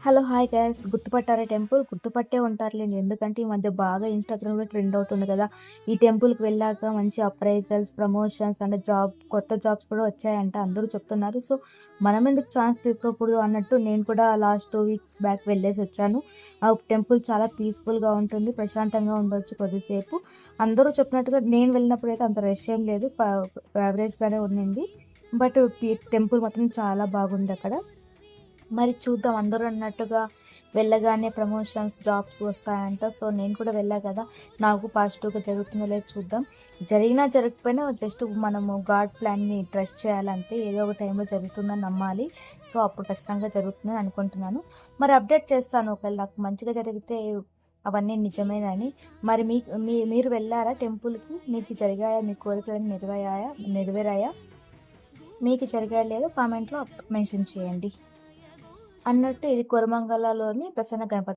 Hello! Hi guys గుర్తుపట్టారా temple? గుర్తుపట్టే ఉంటారులెండి. ఎందుకంటే ఈ మధ్య బాగా ఇన్‌స్టాగ్రామ్‌లో ట్రెండ్ అవుతుంది కదా! ఈ టెంపుల్‌కి వెళ్ళాక మంచి అప్రైజల్స్, ప్రమోషన్స్ అంటే కొత్త జాబ్స్ కూడా వచ్చాయంట అందరూ చెప్తున్నారు. సో, మనమెందుకు ఛాన్స్ తీసుకోకూడదు అన్నట్టు నేను కూడా లాస్ట్ 2 వీక్స్ బ్యాక్ వెళ్ళేసొచ్చాను. ఆ టెంపుల్ చాలా పీస్‌ఫుల్‌గా ఉంటుంది. ప్రశాంతంగా ఉండొచ్చు కొద్దిసేపు. అందరూ చెప్పినట్టుగా నేను వెళ్ళినప్పుడైతే అంత రష్ ఏం లేదు. యావరేజ్‌గానే ఉండింది. బట్ టెంపుల్ మాత్రం చాలా బాగుందక్కడ. మరి చూద్దాం అందరూ అన్నట్టుగా వెళ్ళగానే ప్రమోషన్స్, జాబ్స్ వస్తాయంట. సో, నేను కూడా వెళ్ళా కదా! నాకు పాజిటివ్‌గా జరుగుతుందో లేదో చూద్దాం. జరిగినా జరగకపోయినా జస్ట్ మనము గాడ్ ప్లాన్‌ని ట్రస్ట్ చేయాలంతే. ఏదో ఒక టైంలో జరుగుతుందని నమ్మాలి. సో, అప్పుడు ఖచ్చితంగా జరుగుతుందని అనుకుంటున్నాను. మరి అప్డేట్ చేస్తాను ఒకవేళ నాకు మంచిగా జరిగితే అవన్నీ నిజమేనని. మరి మీరు వెళ్లారా టెంపుల్‌కి? మీకు జరిగాయా? మీ కోరికలన్నీ నెరవేరాయా? మీకు జరిగాయో లేదో కామెంట్‌లో మెన్షన్ చేయండి. అన్నట్టు ఇది కోరమంగళలోని ప్రసన్న గణపతి